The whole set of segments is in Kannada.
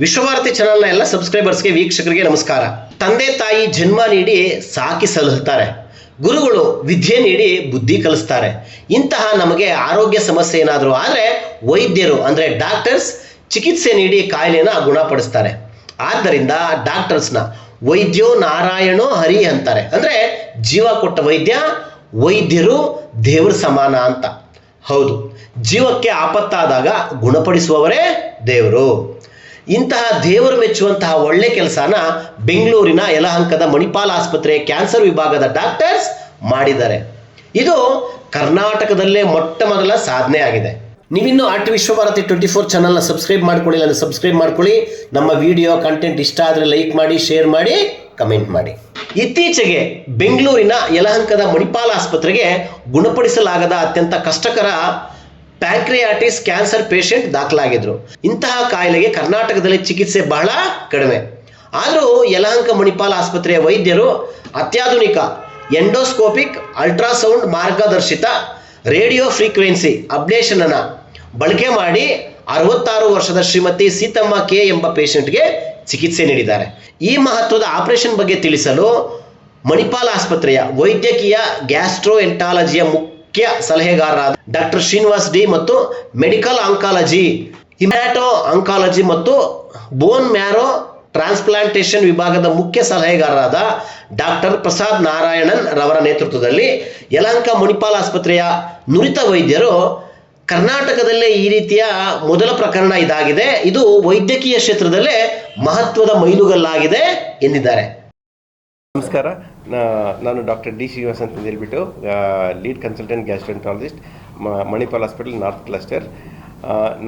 ವಿಶ್ವಭಾರತಿ ಚಾನೆಲ್ನ ಎಲ್ಲ ಸಬ್ಸ್ಕ್ರೈಬರ್ಸ್ಗೆ ವೀಕ್ಷಕರಿಗೆ ನಮಸ್ಕಾರ. ತಂದೆ ತಾಯಿ ಜನ್ಮ ನೀಡಿ ಸಾಕಿ ಸಲಹುತ್ತಾರೆ, ಗುರುಗಳು ವಿದ್ಯೆ ನೀಡಿ ಬುದ್ಧಿ ಕಲಿಸ್ತಾರೆ. ಇಂತಹ ನಮಗೆ ಆರೋಗ್ಯ ಸಮಸ್ಯೆ ಏನಾದರೂ ಆದರೆ ವೈದ್ಯರು ಅಂದರೆ ಡಾಕ್ಟರ್ಸ್ ಚಿಕಿತ್ಸೆ ನೀಡಿ ಕಾಯಿಲೆನ ಗುಣಪಡಿಸ್ತಾರೆ. ಆದ್ದರಿಂದ ಡಾಕ್ಟರ್ಸ್ನ ವೈದ್ಯೋ ನಾರಾಯಣೋ ಹರಿ ಅಂತಾರೆ. ಅಂದರೆ ಜೀವ ಕೊಟ್ಟ ವೈದ್ಯರು ದೇವರ ಸಮಾನ ಅಂತ. ಹೌದು, ಜೀವಕ್ಕೆ ಆಪತ್ತಾದಾಗ ಗುಣಪಡಿಸುವವರೇ ದೇವರು. ಇಂತಹ ದೇವರು ಮೆಚ್ಚುವಂತಹ ಒಳ್ಳೆ ಕೆಲಸನ ಬೆಂಗಳೂರಿನ ಯಲಹಂಕದ ಮಣಿಪಾಲ್ ಆಸ್ಪತ್ರೆಯ ಕ್ಯಾನ್ಸರ್ ವಿಭಾಗದ ಡಾಕ್ಟರ್ಸ್ ಮಾಡಿದ್ದಾರೆ. ಇದು ಕರ್ನಾಟಕದಲ್ಲೇ ಮೊಟ್ಟ ಮೊದಲ ಸಾಧನೆ ಆಗಿದೆ. ನೀವಿನ್ನೂ ಆರ್ಟ್ ವಿಶ್ವಭಾರತಿ 24 ಚಾನಲ್ನ ಸಬ್ಸ್ಕ್ರೈಬ್ ಮಾಡ್ಕೊಳ್ಳಿಲ್ಲ ಅಂದರೆ ಸಬ್ಸ್ಕ್ರೈಬ್ ಮಾಡ್ಕೊಳ್ಳಿ. ನಮ್ಮ ವಿಡಿಯೋ ಕಂಟೆಂಟ್ ಇಷ್ಟ ಆದರೆ ಲೈಕ್ ಮಾಡಿ, ಶೇರ್ ಮಾಡಿ, ಕಮೆಂಟ್ ಮಾಡಿ. ಇತ್ತೀಚೆಗೆ ಬೆಂಗಳೂರಿನ ಯಲಹಂಕದ ಮಣಿಪಾಲ್ ಆಸ್ಪತ್ರೆಗೆ ಗುಣಪಡಿಸಲಾಗದ ಅತ್ಯಂತ ಕಷ್ಟಕರ ಪ್ಯಾಂಕ್ರಿಯಾಟಿಸ್ ಕ್ಯಾನ್ಸರ್ ಪೇಷಂಟ್ ದಾಖಲಾಗಿದ್ರು. ಇಂತಹ ಕಾಯಿಲೆಗೆ ಕರ್ನಾಟಕದಲ್ಲಿ ಚಿಕಿತ್ಸೆ ಬಹಳ ಕಡಿಮೆ. ಆದರೂ ಯಲಹಂಕ ಮಣಿಪಾಲ್ ಆಸ್ಪತ್ರೆಯ ವೈದ್ಯರು ಅತ್ಯಾಧುನಿಕ ಎಂಡೋಸ್ಕೋಪಿಕ್ ಅಲ್ಟ್ರಾಸೌಂಡ್ ಮಾರ್ಗದರ್ಶಿತ ರೇಡಿಯೋ ಫ್ರೀಕ್ವೆನ್ಸಿ ಅಬ್ಲೇಷನ್ ಅನ್ನು ಬಳಕೆ ಮಾಡಿ 66 ವರ್ಷದ ಶ್ರೀಮತಿ ಸೀತಮ್ಮ ಕೆ ಎಂಬ ಪೇಷಂಟ್ಗೆ ಚಿಕಿತ್ಸೆ ನೀಡಿದ್ದಾರೆ. ಈ ಮಹತ್ವದ ಆಪರೇಷನ್ ಬಗ್ಗೆ ತಿಳಿಸಲು ಮಣಿಪಾಲ್ ಆಸ್ಪತ್ರೆಯ ವೈದ್ಯಕೀಯ ಗ್ಯಾಸ್ಟ್ರೋಎಂಟಾಲಜಿಯ ಮುಖ್ಯ ಸಲಹೆಗಾರರಾದ ಡಾಕ್ಟರ್ ಶ್ರೀನಿವಾಸ್ ಡಿ ಮತ್ತು ಮೆಡಿಕಲ್ ಆಂಕಾಲಜಿ, ಹಿಮ್ಯಾಟೋ ಆಂಕಾಲಜಿ ಮತ್ತು ಬೋನ್ ಮ್ಯಾರೋ ಟ್ರಾನ್ಸ್ಪ್ಲಾಂಟೇಷನ್ ವಿಭಾಗದ ಮುಖ್ಯ ಸಲಹೆಗಾರರಾದ ಡಾಕ್ಟರ್ ಪ್ರಸಾದ್ ನಾರಾಯಣನ್ ರವರ ನೇತೃತ್ವದಲ್ಲಿ ಯಲಹಂಕ ಮಣಿಪಾಲ್ ಆಸ್ಪತ್ರೆಯ ನುರಿತ ವೈದ್ಯರು ಕರ್ನಾಟಕದಲ್ಲೇ ಈ ರೀತಿಯ ಮೊದಲ ಪ್ರಕರಣ ಇದಾಗಿದೆ, ಇದು ವೈದ್ಯಕೀಯ ಕ್ಷೇತ್ರದಲ್ಲೇ ಮಹತ್ವದ ಮೈಲುಗಲ್ಲಾಗಿದೆ ಎಂದಿದ್ದಾರೆ. ನಮಸ್ಕಾರ, ನಾನು ಡಾಕ್ಟರ್ ಡಿ ಶ್ರೀನಿವಾಸ್ ಅಂತ ಹೇಳ್ಬಿಟ್ಟು lead consultant gastroenterologist Manipal hospital north cluster.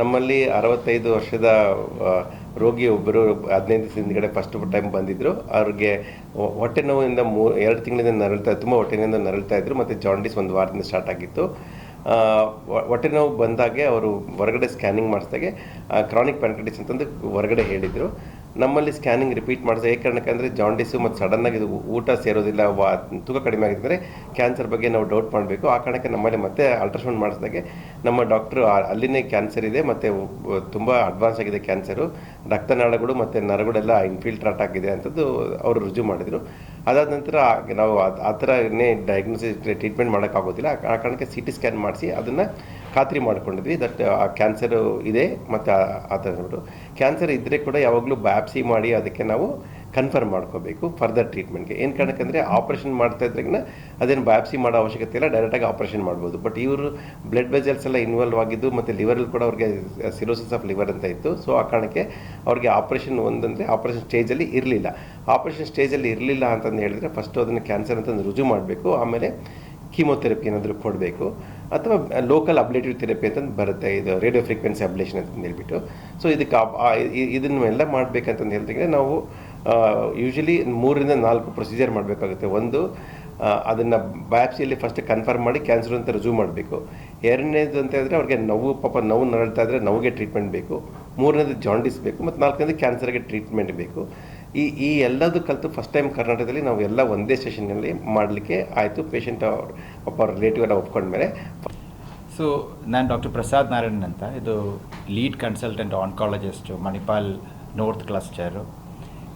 ನಮ್ಮಲ್ಲಿ 65 ವರ್ಷದ ರೋಗಿ ಒಬ್ಬರು 15 ದಿವಸ ಹಿಂದ್ಗಡೆ ಫಸ್ಟ್ ಟೈಮ್ ಬಂದಿದ್ದರು. ಅವ್ರಿಗೆ ಹೊಟ್ಟೆ ನೋವಿಂದ 2 ತಿಂಗಳಿಂದ ನರಳ್ತಾ, ತುಂಬ ಹೊಟ್ಟೆ ನೋವಿಂದ ನರಳ್ತಾ ಇದ್ರು ಮತ್ತು ಜಾಂಡಿಸ್ 1 ವಾರದಿಂದ ಸ್ಟಾರ್ಟ್ ಆಗಿತ್ತು. ಹೊಟ್ಟೆ ನೋವು ಬಂದಾಗೆ ಅವರು ಹೊರಗಡೆ ಸ್ಕ್ಯಾನಿಂಗ್ ಮಾಡಿಸಿದಾಗೆ ಕ್ರಾನಿಕ್ ಪ್ಯಾಂಕ್ರಿಯಾಟಿಸ್ ಅಂತಂದು ಹೊರಗಡೆ ಹೇಳಿದರು. ನಮ್ಮಲ್ಲಿ ಸ್ಕ್ಯಾನಿಂಗ್ ರಿಪೀಟ್ ಮಾಡಿಸಿದ ಏ ಕಾರಣಕ್ಕೆ ಅಂದರೆ ಜಾಂಡಿಸು ಮತ್ತು ಸಡನ್ನಾಗಿ ಇದು ಊಟ ಸೇರೋದಿಲ್ಲ, ತೂಕ ಕಡಿಮೆ ಆಗಿದ್ದರೆ ಕ್ಯಾನ್ಸರ್ ಬಗ್ಗೆ ನಾವು ಡೌಟ್ ಮಾಡಬೇಕು. ಆ ಕಾರಣಕ್ಕೆ ನಮ್ಮಲ್ಲಿ ಮತ್ತೆ ಅಲ್ಟ್ರಾಸೌಂಡ್ ಮಾಡಿಸಿದಾಗೆ ನಮ್ಮ ಡಾಕ್ಟ್ರು ಅಲ್ಲಿನೇ ಕ್ಯಾನ್ಸರ್ ಇದೆ ಮತ್ತು ತುಂಬ ಅಡ್ವಾನ್ಸ್ ಆಗಿದೆ ಕ್ಯಾನ್ಸರು, ರಕ್ತನಾಳಗಳು ಮತ್ತು ನರಗಳೆಲ್ಲ ಇನ್ಫಿಲ್ಟ್ರೇಟ್ ಆಗಿದೆ ಅಂತದ್ದು ಅವರು ರುಜು ಮಾಡಿದರು. ಅದಾದ ನಂತರ ನಾವು ಆ ಥರನೇ ಡಯಾಗ್ನೋಸಿಸ್ ಟ್ರೀಟ್ಮೆಂಟ್ ಮಾಡೋಕ್ಕಾಗೋದಿಲ್ಲ. ಆ ಕಾರಣಕ್ಕೆ CT ಸ್ಕ್ಯಾನ್ ಮಾಡಿಸಿ ಅದನ್ನು ಖಾತ್ರಿ ಮಾಡ್ಕೊಂಡಿದ್ವಿ ದಟ್ ಆ ಕ್ಯಾನ್ಸರು ಇದೆ. ಮತ್ತು ಆ ಥರ ಕ್ಯಾನ್ಸರ್ ಇದ್ದರೆ ಕೂಡ ಯಾವಾಗಲೂ ಬ್ಯಾಪ್ಸಿ ಮಾಡಿ ಅದಕ್ಕೆ ನಾವು ಕನ್ಫರ್ಮ್ ಮಾಡ್ಕೋಬೇಕು ಫರ್ದರ್ ಟ್ರೀಟ್ಮೆಂಟ್ಗೆ. ಏನು ಕಾರಣಕ್ಕಂದರೆ ಆಪ್ರೇಷನ್ ಮಾಡ್ತಾ ಇದ್ರಾಗ ಅದೇನು ಬ್ಯಾಪ್ಸಿ ಮಾಡೋ ಅವಶ್ಯಕತೆ ಇಲ್ಲ, ಡೈರೆಕ್ಟಾಗಿ ಆಪ್ರೇಷನ್ ಮಾಡ್ಬೋದು. ಬಟ್ ಇವರು ಬ್ಲಡ್ ವೆಸಲ್ಸ್ ಎಲ್ಲ ಇನ್ವಾಲ್ವ್ ಆಗಿದ್ದು ಮತ್ತು ಲಿವರಲ್ಲಿ ಕೂಡ ಅವ್ರಿಗೆ ಸಿರೋಸಿಸ್ ಆಫ್ ಲಿವರ್ ಅಂತ ಇತ್ತು. ಸೊ ಆ ಕಾರಣಕ್ಕೆ ಅವ್ರಿಗೆ ಆಪ್ರೇಷನ್ ಒಂದಂದರೆ ಆಪ್ರೇಷನ್ ಸ್ಟೇಜಲ್ಲಿ ಇರಲಿಲ್ಲ. ಆಪ್ರೇಷನ್ ಸ್ಟೇಜಲ್ಲಿ ಇರಲಿಲ್ಲ ಅಂತಂದು ಹೇಳಿದರೆ ಫಸ್ಟು ಅದನ್ನು ಕ್ಯಾನ್ಸರ್ ಅಂತಂದು ರುಜು ಮಾಡಬೇಕು, ಆಮೇಲೆ ಕೀಮೋಥೆರಪಿ ಏನಾದರೂ ಕೊಡಬೇಕು ಅಥವಾ ಲೋಕಲ್ ಅಬ್ಲೇಟಿವ್ ಥೆರಪಿ ಅಂತಂದು ಬರುತ್ತೆ, ಇದು ರೇಡಿಯೋ ಫ್ರೀಕ್ವೆನ್ಸಿ ಅಬ್ಲೇಷನ್ ಅಂತಂದು ಹೇಳ್ಬಿಟ್ಟು. ಸೊ ಇದಕ್ಕೆ ಇದನ್ನೆಲ್ಲ ಮಾಡಬೇಕಂತಂದು ಹೇಳ್ತಿದ್ರೆ ನಾವು ಯೂಶ್ವಲಿ 3 ರಿಂದ 4 ಪ್ರೊಸೀಜರ್ ಮಾಡಬೇಕಾಗುತ್ತೆ. ಒಂದು, ಅದನ್ನು ಬಯಾಪ್ಸಿಯಲ್ಲಿ ಫಸ್ಟ್ ಕನ್ಫರ್ಮ್ ಮಾಡಿ ಕ್ಯಾನ್ಸರ್ ಅಂತ ರುಜು ಮಾಡಬೇಕು. ಎರಡನೇದು ಅಂತ ಹೇಳಿದ್ರೆ ಅವ್ರಿಗೆ ನೋವು ನರಳ್ತಾ ಇದ್ದರೆ ನೋವಿಗೆ ಟ್ರೀಟ್ಮೆಂಟ್ ಬೇಕು. ಮೂರನೇದು ಜಾಂಡಿಸ್ ಬೇಕು ಮತ್ತು ನಾಲ್ಕನೇದು ಕ್ಯಾನ್ಸರ್ಗೆ ಟ್ರೀಟ್ಮೆಂಟ್ ಬೇಕು. ಈ ಎಲ್ಲದೂ ಕಲಿತು ಫಸ್ಟ್ ಟೈಮ್ ಕರ್ನಾಟಕದಲ್ಲಿ ನಾವು ಎಲ್ಲ ಒಂದೇ ಸೆಷನ್ನಲ್ಲಿ ಮಾಡಲಿಕ್ಕೆ ಆಯಿತು. ಪೇಷಂಟ್ ಒಬ್ಬ ರಿಲೇಟಿವ್ ಎಲ್ಲ ಒಪ್ಕೊಂಡ್ಮೇಲೆ. ಸೊ ನಾನು ಡಾಕ್ಟರ್ ಪ್ರಸಾದ್ ನಾರಾಯಣನ್ ಅಂತ, ಇದು lead consultant oncologist Manipal north cluster.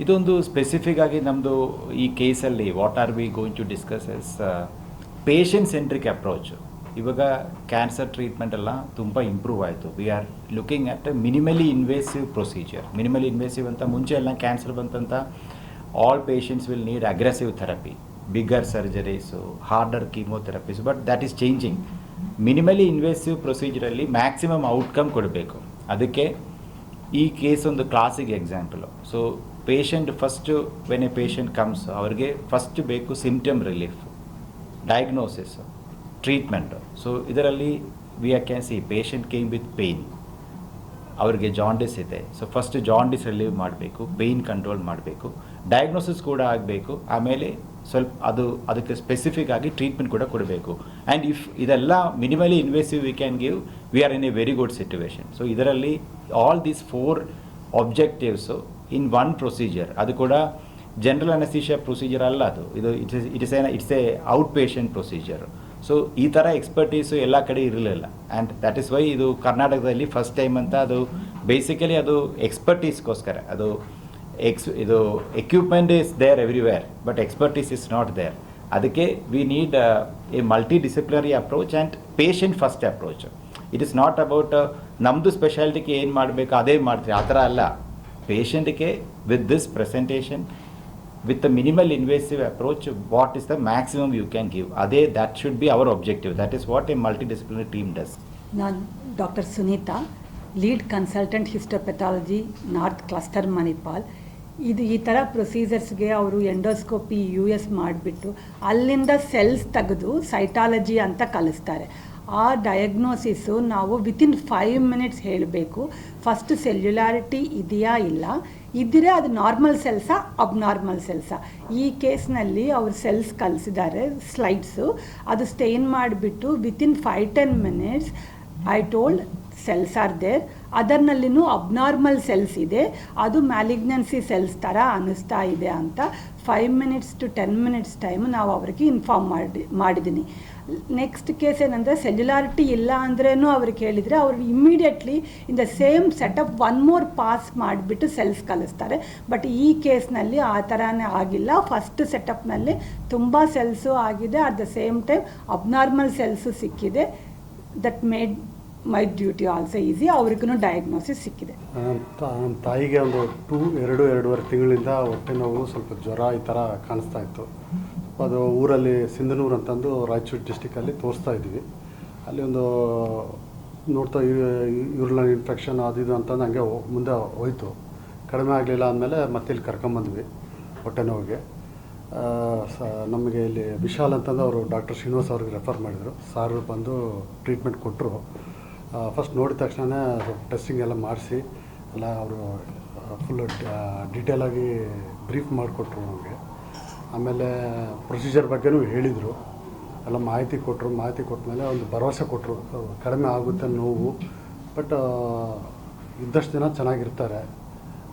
ಇದೊಂದು ಸ್ಪೆಸಿಫಿಕ್ ಆಗಿ ನಮ್ಮದು ಈ ಕೇಸಲ್ಲಿ what are we going to discuss is patient centric approach. ಇವಾಗ ಕ್ಯಾನ್ಸರ್ ಟ್ರೀಟ್ಮೆಂಟ್ ಎಲ್ಲ ತುಂಬ ಇಂಪ್ರೂವ್ ಆಯಿತು. We are looking at minimally invasive procedure. Minimally invasive ಅಂತ ಮುಂಚೆ ಎಲ್ಲ ಕ್ಯಾನ್ಸರ್ ಬಂತಂತ all patients will need aggressive therapy, bigger surgeries, harder chemotherapies. But that is changing. ಮಿನಿಮಲಿ invasive ಪ್ರೊಸೀಜರಲ್ಲಿ ಮ್ಯಾಕ್ಸಿಮಮ್ ಔಟ್ಕಮ್ ಕೊಡಬೇಕು. ಅದಕ್ಕೆ ಈ ಕೇಸ್ ಒಂದು classic example. So patient first when a patient comes, ಅವ್ರಿಗೆ ಫಸ್ಟ್ ಬೇಕು symptom relief, diagnosis, treatment. So ಇದರಲ್ಲಿ we can see patient came with pain, ಅವ್ರಿಗೆ ಜಾಂಡಿಸ್ ಇದೆ. ಸೊ ಫಸ್ಟ್ ಜಾಂಡಿಸ್ ರಿಲೀವ್ ಮಾಡಬೇಕು, ಪೇಯ್ನ್ ಕಂಟ್ರೋಲ್ ಮಾಡಬೇಕು, ಡಯಾಗ್ನೋಸಿಸ್ ಕೂಡ ಆಗಬೇಕು, ಆಮೇಲೆ ಸ್ವಲ್ಪ ಅದಕ್ಕೆ ಸ್ಪೆಸಿಫಿಕ್ ಆಗಿ ಟ್ರೀಟ್ಮೆಂಟ್ ಕೂಡ ಕೊಡಬೇಕು. ಆ್ಯಂಡ್ ಇಫ್ ಇದೆಲ್ಲ minimally invasive we can give, we are in a very good situation. So ಇದರಲ್ಲಿ all these 4 objectives in one procedure. ಅದು ಕೂಡ ಜನರಲ್ ಅನಸ್ಥೀಷಿಯಾ ಪ್ರೊಸೀಜರ್ ಅಲ್ಲ, ಅದು it's a out patient procedure. So ಈ ಥರ ಎಕ್ಸ್ಪರ್ಟೀಸು ಎಲ್ಲ ಕಡೆ ಇರಲಿಲ್ಲ. ಆ್ಯಂಡ್ ದ್ಯಾಟ್ ಇಸ್ ವೈ ಇದು ಕರ್ನಾಟಕದಲ್ಲಿ ಫಸ್ಟ್ ಟೈಮ್ ಅಂತ. ಅದು ಬೇಸಿಕಲಿ ಅದು ಎಕ್ಸ್ಪರ್ಟೀಸ್ಗೋಸ್ಕರ. ಅದು ಇದು equipment is there everywhere, but expertise is not there. ಅದಕ್ಕೆ we need a multi disciplinary approach and patient first approach. It is not about ನಮ್ಮದು ಸ್ಪೆಷಾಲಿಟಿಗೆ ಏನು ಮಾಡಬೇಕು ಅದೇ ಮಾಡ್ತೀವಿ, ಆ ಥರ ಅಲ್ಲ. ಪೇಷಂಟಿಗೆ with this presentation, with the minimal invasive approach, what is the maximum you can give? That should be our objective. That is what a multidisciplinary team does. ನಾನು doctor Sunita, lead consultant histopathology north cluster Manipal. ಈ ಥರ ಪ್ರೊಸೀಜರ್ಸ್ಗೆ ಅವರು ಎಂಡೋಸ್ಕೋಪಿ US ಮಾಡಿಬಿಟ್ಟು ಅಲ್ಲಿಂದ ಸೆಲ್ಸ್ ತೆಗೆದು ಸೈಟಾಲಜಿ ಅಂತ ಕಲಿಸ್ತಾರೆ. ಆ ಡಯಾಗ್ನೋಸಿಸು ನಾವು ವಿತಿನ್ 5 ಮಿನಿಟ್ಸ್ ಹೇಳಬೇಕು. ಫಸ್ಟ್ ಸೆಲ್ಯುಲಾರಿಟಿ ಇದೆಯಾ ಇಲ್ಲ, ಇದ್ದರೆ ಅದು ನಾರ್ಮಲ್ ಸೆಲ್ಸಾ ಅಬ್ನಾರ್ಮಲ್ ಸೆಲ್ಸಾ. ಈ ಕೇಸ್ನಲ್ಲಿ ಅವರು ಸೆಲ್ಸ್ ಕಲಿಸಿದ್ದಾರೆ, ಸ್ಲೈಡ್ಸು. ಅದು ಸ್ಟೇನ್ ಮಾಡಿಬಿಟ್ಟು within 5-10 minutes I told cells are there. ಅದರ್ನಲ್ಲಿನೂ ಅಬ್ನಾರ್ಮಲ್ ಸೆಲ್ಸ್ ಇದೆ, ಅದು ಮ್ಯಾಲಿಗ್ನೆನ್ಸಿ ಸೆಲ್ಸ್ ಥರ ಅನ್ನಿಸ್ತಾ ಇದೆ ಅಂತ 5 ಮಿನಿಟ್ಸ್ ಟು 10 ಮಿನಿಟ್ಸ್ ಟೈಮ್ ನಾವು ಅವ್ರಿಗೆ ಇನ್ಫಾರ್ಮ್ ಮಾಡಿದ್ದೀನಿ. ನೆಕ್ಸ್ಟ್ ಕೇಸ್ ಏನಂದರೆ ಸೆಲ್ಯುಲಾರಿಟಿ ಇಲ್ಲ ಅಂದ್ರೇನು ಅವ್ರಿಗೆ ಹೇಳಿದರೆ ಅವರು immediately in the same setup 1 more pass ಮಾಡಿಬಿಟ್ಟು ಸೆಲ್ಸ್ ಕಲಿಸ್ತಾರೆ. ಬಟ್ ಈ ಕೇಸ್ನಲ್ಲಿ ಆ ಥರನೇ ಆಗಿಲ್ಲ. ಫಸ್ಟ್ ಸೆಟಪ್ನಲ್ಲಿ ತುಂಬ ಸೆಲ್ಸು ಆಗಿದೆ, at the same time abnormal cells ಸಿಕ್ಕಿದೆ. That made my duty also easy. ಅವ್ರಿಗೂ ಡಯಾಗ್ನೋಸಿಸ್ ಸಿಕ್ಕಿದೆ. ನಮ್ಮ ತಾಯಿಗೆ ಒಂದು 2-2.5 ತಿಂಗಳಿಂದ ಹೊಟ್ಟೆ ನೋವು, ಸ್ವಲ್ಪ ಜ್ವರ ಈ ಥರ ಕಾಣಿಸ್ತಾ ಇತ್ತು. ಅದು ಊರಲ್ಲಿ ಸಿಂಧನೂರು ಅಂತಂದು ರಾಯಚೂರು ಡಿಸ್ಟಿಕಲ್ಲಿ ತೋರಿಸ್ತಾ ಇದ್ವಿ. ಅಲ್ಲಿ ಒಂದು ನೋಡ್ತಾ ಯೂರಿನರಿ ಇನ್ಫೆಕ್ಷನ್ ಅದು ಇದು ಅಂತಂದು ಹಂಗೆ ಮುಂದೆ ಹೋಯ್ತು. ಕಡಿಮೆ ಆಗಲಿಲ್ಲ ಅಂದಮೇಲೆ ಮತ್ತೆ ಇಲ್ಲಿ ಕರ್ಕೊಂಬಂದ್ವಿ ಹೊಟ್ಟೆ ನೋವಿಗೆ. ನಮಗೆ ಇಲ್ಲಿ ವಿಶಾಲ್ ಅಂತಂದು ಅವರು ಡಾಕ್ಟರ್ ಶ್ರೀನಿವಾಸ್ ಅವ್ರಿಗೆ ರೆಫರ್ ಮಾಡಿದರು. ಸಾರು ಬಂದು ಟ್ರೀಟ್ಮೆಂಟ್ ಕೊಟ್ಟರು. ಫಸ್ಟ್ ನೋಡಿದ ತಕ್ಷಣ ಟೆಸ್ಟಿಂಗ್ ಎಲ್ಲ ಮಾಡಿಸಿ ಎಲ್ಲ ಅವರು ಫುಲ್ಲು ಡೀಟೇಲಾಗಿ ಬ್ರೀಫ್ ಮಾಡಿಕೊಟ್ರು ನಮಗೆ. ಆಮೇಲೆ ಪ್ರೊಸೀಜರ್ ಬಗ್ಗೆನೂ ಹೇಳಿದರು, ಎಲ್ಲ ಮಾಹಿತಿ ಕೊಟ್ಟರು. ಮಾಹಿತಿ ಕೊಟ್ಟಮೇಲೆ ಒಂದು ಭರವಸೆ ಕೊಟ್ಟರು, ಕಡಿಮೆ ಆಗುತ್ತೆ ನೋವು, ಬಟ್ ಇದ್ದಷ್ಟು ದಿನ ಚೆನ್ನಾಗಿರ್ತಾರೆ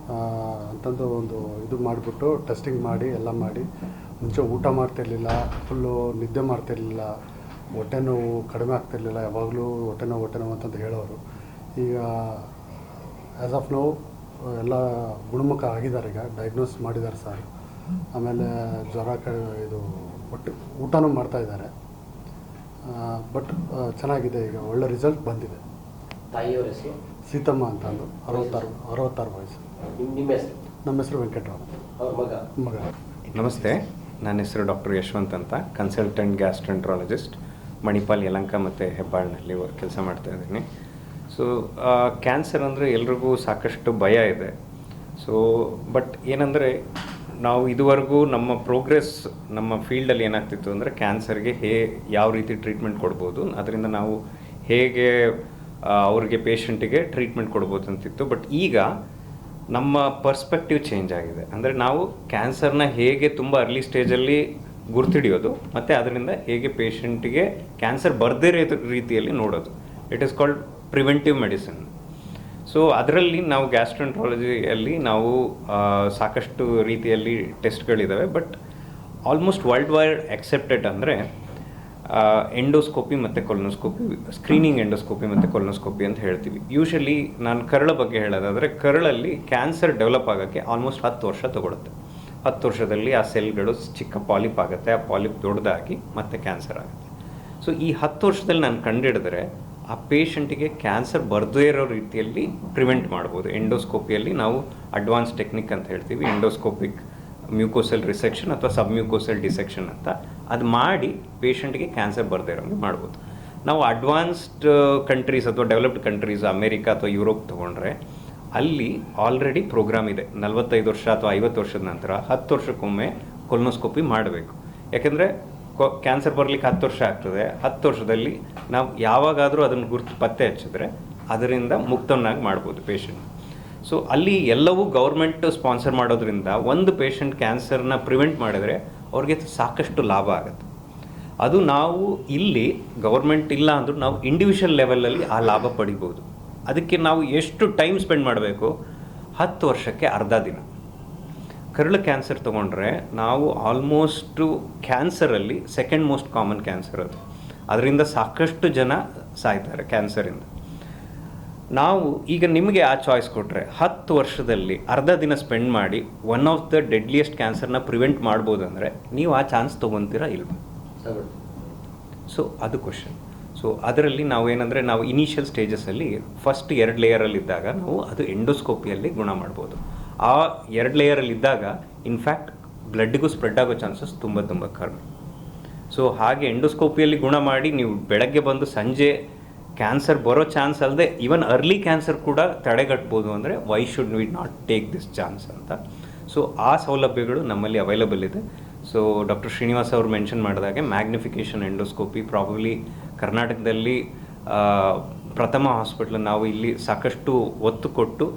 ಅಂತಂದು ಒಂದು ಇದು ಮಾಡಿಬಿಟ್ಟು ಟೆಸ್ಟಿಂಗ್ ಮಾಡಿ ಎಲ್ಲ ಮಾಡಿ. ಮುಂಚೆ ಊಟ ಮಾಡ್ತಿರ್ಲಿಲ್ಲ, ಫುಲ್ಲು ನಿದ್ದೆ ಮಾಡ್ತಿರ್ಲಿಲ್ಲ, ಹೊಟ್ಟೆ ನೋವು ಕಡಿಮೆ ಆಗ್ತಿರ್ಲಿಲ್ಲ, ಯಾವಾಗಲೂ ಹೊಟ್ಟೆ ನೋವು ಅಂತಂದು ಹೇಳೋರು. ಈಗ ಆ್ಯಸ್ ಆಫ್ ನೌ ಎಲ್ಲ ಗುಣಮುಖ ಆಗಿದ್ದಾರೆ. ಈಗ ಡಯಾಗ್ನೋಸ್ ಮಾಡಿದ್ದಾರೆ ಸರ್. ಆಮೇಲೆ ಜ್ವರ ಇದು ಒಟ್ಟು ಊಟನೂ ಮಾಡ್ತಾಯಿದ್ದಾರೆ. ಬಟ್ ಚೆನ್ನಾಗಿದೆ, ಈಗ ಒಳ್ಳೆ ರಿಸಲ್ಟ್ ಬಂದಿದೆ. ತಾಯಿಯವರ ಹೆಸರು ಸೀತಮ್ಮ ಅಂತಂದು 66 ವಯಸ್ಸು. ನಿಮ್ಮ ಹೆಸರು? ನಮ್ಮ ಹೆಸರು ವೆಂಕಟರಾವ್, ಅವ್ರ ಮಗ. ನಮಸ್ತೆ, ನನ್ನ ಹೆಸರು ಡಾಕ್ಟರ್ ಯಶವಂತ್ ಅಂತ, ಕನ್ಸಲ್ಟೆಂಟ್ ಗ್ಯಾಸ್ಟ್ರೆಂಟ್ರಾಲಜಿಸ್ಟ್, ಮಣಿಪಾಲ್ ಯಲಹಂಕ ಮತ್ತು ಹೆಬ್ಬಾಳ್ನಲ್ಲಿ ಕೆಲಸ ಮಾಡ್ತಾ ಇದ್ದೀನಿ. ಸೊ ಕ್ಯಾನ್ಸರ್ ಅಂದರೆ ಎಲ್ರಿಗೂ ಸಾಕಷ್ಟು ಭಯ ಇದೆ. ಸೊ ಬಟ್ ಏನಂದರೆ ನಾವು ಇದುವರೆಗೂ ನಮ್ಮ ಪ್ರೋಗ್ರೆಸ್ ನಮ್ಮ ಫೀಲ್ಡಲ್ಲಿ ಏನಾಗ್ತಿತ್ತು ಅಂದರೆ ಕ್ಯಾನ್ಸರ್ಗೆ ಯಾವ ರೀತಿ ಟ್ರೀಟ್ಮೆಂಟ್ ಕೊಡ್ಬೋದು, ಅದರಿಂದ ನಾವು ಹೇಗೆ ಅವ್ರಿಗೆ ಪೇಷಂಟಿಗೆ ಟ್ರೀಟ್ಮೆಂಟ್ ಕೊಡ್ಬೋದು ಅಂತಿತ್ತು. ಬಟ್ ಈಗ ನಮ್ಮ ಪರ್ಸ್ಪೆಕ್ಟಿವ್ ಚೇಂಜ್ ಆಗಿದೆ. ಅಂದರೆ ನಾವು ಕ್ಯಾನ್ಸರ್ನ ಹೇಗೆ ತುಂಬ ಅರ್ಲಿ ಸ್ಟೇಜಲ್ಲಿ ಗುರ್ತಿಡಿಯೋದು ಮತ್ತು ಅದರಿಂದ ಹೇಗೆ ಪೇಷಂಟಿಗೆ ಕ್ಯಾನ್ಸರ್ ಬರದೇ ರೀತಿಯಲ್ಲಿ ನೋಡೋದು. It is called preventive medicine. So ಅದರಲ್ಲಿ ನಾವು ಗ್ಯಾಸ್ಟ್ರೆಂಟ್ರಾಲಜಿಯಲ್ಲಿ ನಾವು ಸಾಕಷ್ಟು ರೀತಿಯಲ್ಲಿ ಟೆಸ್ಟ್ಗಳಿದ್ದಾವೆ. But almost world wide accepted ಅಂದರೆ ಎಂಡೋಸ್ಕೋಪಿ ಮತ್ತು ಕೊಲೊನೋಸ್ಕೋಪಿ, ಸ್ಕ್ರೀನಿಂಗ್ ಎಂಡೋಸ್ಕೋಪಿ ಮತ್ತು ಕೊಲೊನೋಸ್ಕೋಪಿ ಅಂತ ಹೇಳ್ತೀವಿ. ಯೂಶಲಿ ನಾನು ಕರಳ ಬಗ್ಗೆ ಹೇಳೋದಾದರೆ, ಕರಳಲ್ಲಿ ಕ್ಯಾನ್ಸರ್ ಡೆವಲಪ್ ಆಗೋಕ್ಕೆ ಆಲ್ಮೋಸ್ಟ್ 10 ವರ್ಷ ತೊಗೊಳುತ್ತೆ. 10 ವರ್ಷದಲ್ಲಿ ಆ ಸೆಲ್ಗಳು ಚಿಕ್ಕ ಪಾಲಿಪ್ ಆಗುತ್ತೆ, ಆ ಪಾಲಿಪ್ ದೊಡ್ಡದಾಗಿ ಮತ್ತೆ ಕ್ಯಾನ್ಸರ್ ಆಗುತ್ತೆ. ಸೊ ಈ 10 ವರ್ಷದಲ್ಲಿ ನಾನು ಕಂಡುಹಿಡಿದ್ರೆ ಆ ಪೇಷಂಟಿಗೆ ಕ್ಯಾನ್ಸರ್ ಬರದೇ ಇರೋ ರೀತಿಯಲ್ಲಿ ಪ್ರಿವೆಂಟ್ ಮಾಡ್ಬೋದು. ಎಂಡೋಸ್ಕೋಪಿಯಲ್ಲಿ ನಾವು ಅಡ್ವಾನ್ಸ್ ಟೆಕ್ನಿಕ್ ಅಂತ ಹೇಳ್ತೀವಿ, ಎಂಡೋಸ್ಕೋಪಿಕ್ ಮ್ಯೂಕೋಸೆಲ್ ರಿಸೆಕ್ಷನ್ ಅಥವಾ ಸಬ್ಮ್ಯೂಕೋಸೆಲ್ ಡಿಸೆಕ್ಷನ್ ಅಂತ. ಅದು ಮಾಡಿ ಪೇಷಂಟ್ಗೆ ಕ್ಯಾನ್ಸರ್ ಬರದೇ ಇರೋಂಗೆ ಮಾಡ್ಬೋದು. ನಾವು ಅಡ್ವಾನ್ಸ್ಡ್ ಕಂಟ್ರೀಸ್ ಅಥವಾ ಡೆವಲಪ್ಡ್ ಕಂಟ್ರೀಸ್, ಅಮೇರಿಕಾ ಅಥವಾ ಯುರೋಪ್ ತೊಗೊಂಡ್ರೆ ಅಲ್ಲಿ ಆಲ್ರೆಡಿ ಪ್ರೋಗ್ರಾಮ್ ಇದೆ. 45 ವರ್ಷ ಅಥವಾ 50 ವರ್ಷದ ನಂತರ 10 ವರ್ಷಕ್ಕೊಮ್ಮೆ ಕೊಲೊನೋಸ್ಕೋಪಿ ಮಾಡಬೇಕು. ಯಾಕೆಂದರೆ ಕ್ಯಾನ್ಸರ್ ಬರಲಿಕ್ಕೆ 10 ವರ್ಷ ಆಗ್ತದೆ. 10 ವರ್ಷದಲ್ಲಿ ನಾವು ಯಾವಾಗಾದರೂ ಅದನ್ನು ಪತ್ತೆ ಹಚ್ಚಿದ್ರೆ ಅದರಿಂದ ಮುಕ್ತವನ್ನಾಗಿ ಮಾಡ್ಬೋದು ಪೇಷಂಟ್. ಸೊ ಅಲ್ಲಿ ಎಲ್ಲವೂ ಗೌರ್ಮೆಂಟ್ ಸ್ಪಾನ್ಸರ್ ಮಾಡೋದ್ರಿಂದ ಒಂದು ಪೇಷಂಟ್ ಕ್ಯಾನ್ಸರ್ನ ಪ್ರಿವೆಂಟ್ ಮಾಡಿದರೆ ಅವ್ರಿಗೆ ಸಾಕಷ್ಟು ಲಾಭ ಆಗುತ್ತೆ. ಅದು ನಾವು ಇಲ್ಲಿ ಗೌರ್ಮೆಂಟ್ ಇಲ್ಲ ಅಂದರೂ ನಾವು ಇಂಡಿವಿಜುವಲ್ ಲೆವೆಲಲ್ಲಿ ಆ ಲಾಭ ಪಡಿಬೋದು. ಅದಕ್ಕೆ ನಾವು ಎಷ್ಟು ಟೈಮ್ ಸ್ಪೆಂಡ್ ಮಾಡಬೇಕು? 10 ವರ್ಷಕ್ಕೆ ಅರ್ಧ ದಿನ. ಕರಳು ಕ್ಯಾನ್ಸರ್ ತೊಗೊಂಡ್ರೆ ನಾವು ಆಲ್ಮೋಸ್ಟು ಕ್ಯಾನ್ಸರಲ್ಲಿ ಸೆಕೆಂಡ್ ಮೋಸ್ಟ್ ಕಾಮನ್ ಕ್ಯಾನ್ಸರ್ ಅದು. ಅದರಿಂದ ಸಾಕಷ್ಟು ಜನ ಸಾಯ್ತಾರೆ ಕ್ಯಾನ್ಸರಿಂದ. ನಾವು ಈಗ ನಿಮಗೆ ಆ ಚಾಯ್ಸ್ ಕೊಟ್ಟರೆ 10 ವರ್ಷದಲ್ಲಿ ಅರ್ಧ ದಿನ ಸ್ಪೆಂಡ್ ಮಾಡಿ ಒನ್ ಆಫ್ ದ ಡೆಡ್ಲಿಯೆಸ್ಟ್ ಕ್ಯಾನ್ಸರ್ನ ಪ್ರಿವೆಂಟ್ ಮಾಡ್ಬೋದು ಅಂದರೆ ನೀವು ಆ ಚಾನ್ಸ್ ತೊಗೊತೀರಾ ಇಲ್ವಾ? ಸೊ ಅದು ಕ್ವಶನ್. ಸೊ ಅದರಲ್ಲಿ ನಾವು ಏನಂದರೆ ನಾವು ಇನಿಷಿಯಲ್ ಸ್ಟೇಜಸಲ್ಲಿ ಫಸ್ಟ್ 2 ಲೇಯರಲ್ಲಿದ್ದಾಗ ನಾವು ಅದು ಎಂಡೋಸ್ಕೋಪಿಯಲ್ಲಿ ಗುಣ ಮಾಡ್ಬೋದು. ಆ 2 ಲೇಯರಲ್ಲಿದ್ದಾಗ ಇನ್ಫ್ಯಾಕ್ಟ್ ಬ್ಲಡ್ಡಿಗೂ ಸ್ಪ್ರೆಡ್ ಆಗೋ ಚಾನ್ಸಸ್ ತುಂಬ ಕಡಿಮೆ. ಸೊ ಹಾಗೆ ಎಂಡೋಸ್ಕೋಪಿಯಲ್ಲಿ ಗುಣ ಮಾಡಿ ನೀವು ಬೆಳಗ್ಗೆ ಬಂದು ಸಂಜೆ ಕ್ಯಾನ್ಸರ್ ಬರೋ ಚಾನ್ಸ್ ಅಲ್ಲದೆ ಈವನ್ ಅರ್ಲಿ ಕ್ಯಾನ್ಸರ್ ಕೂಡ ತಡೆಗಟ್ಬೋದು ಅಂದರೆ why should we not take this chance ಅಂತ. ಸೊ ಆ ಸೌಲಭ್ಯಗಳು ನಮ್ಮಲ್ಲಿ ಅವೈಲಬಲ್ ಇದೆ. ಸೊ ಡಾಕ್ಟರ್ ಶ್ರೀನಿವಾಸ್ ಅವರು ಮೆನ್ಷನ್ ಮಾಡಿದಾಗೆ ಮ್ಯಾಗ್ನಿಫಿಕೇಷನ್ ಎಂಡೋಸ್ಕೋಪಿ ಪ್ರಾಬಬ್ಲಿ ಕರ್ನಾಟಕದಲ್ಲಿ ಪ್ರಥಮ ಹಾಸ್ಪಿಟ್ಲ್. ನಾವು ಇಲ್ಲಿ ಸಾಕಷ್ಟು ಒತ್ತು ಕೊಟ್ಟು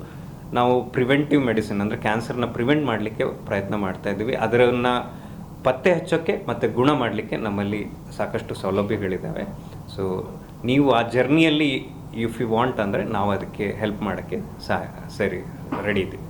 ನಾವು ಪ್ರಿವೆಂಟಿವ್ ಮೆಡಿಸಿನ್ ಅಂದರೆ ಕ್ಯಾನ್ಸರ್ನ ಪ್ರಿವೆಂಟ್ ಮಾಡಲಿಕ್ಕೆ ಪ್ರಯತ್ನ ಮಾಡ್ತಾ ಇದ್ದೀವಿ. ಅದನ್ನು ಪತ್ತೆ ಹಚ್ಚೋಕ್ಕೆ ಮತ್ತು ಗುಣ ಮಾಡಲಿಕ್ಕೆ ನಮ್ಮಲ್ಲಿ ಸಾಕಷ್ಟು ಸೌಲಭ್ಯಗಳಿದ್ದಾವೆ. ಸೊ ನೀವು ಆ ಜರ್ನಿಯಲ್ಲಿ ಇಫ್ ಯು ವಾಂಟ್ ಅಂದರೆ ನಾವು ಅದಕ್ಕೆ ಹೆಲ್ಪ್ ಮಾಡೋಕ್ಕೆ ಸರಿ ರೆಡಿ ಇದ್ದೀವಿ.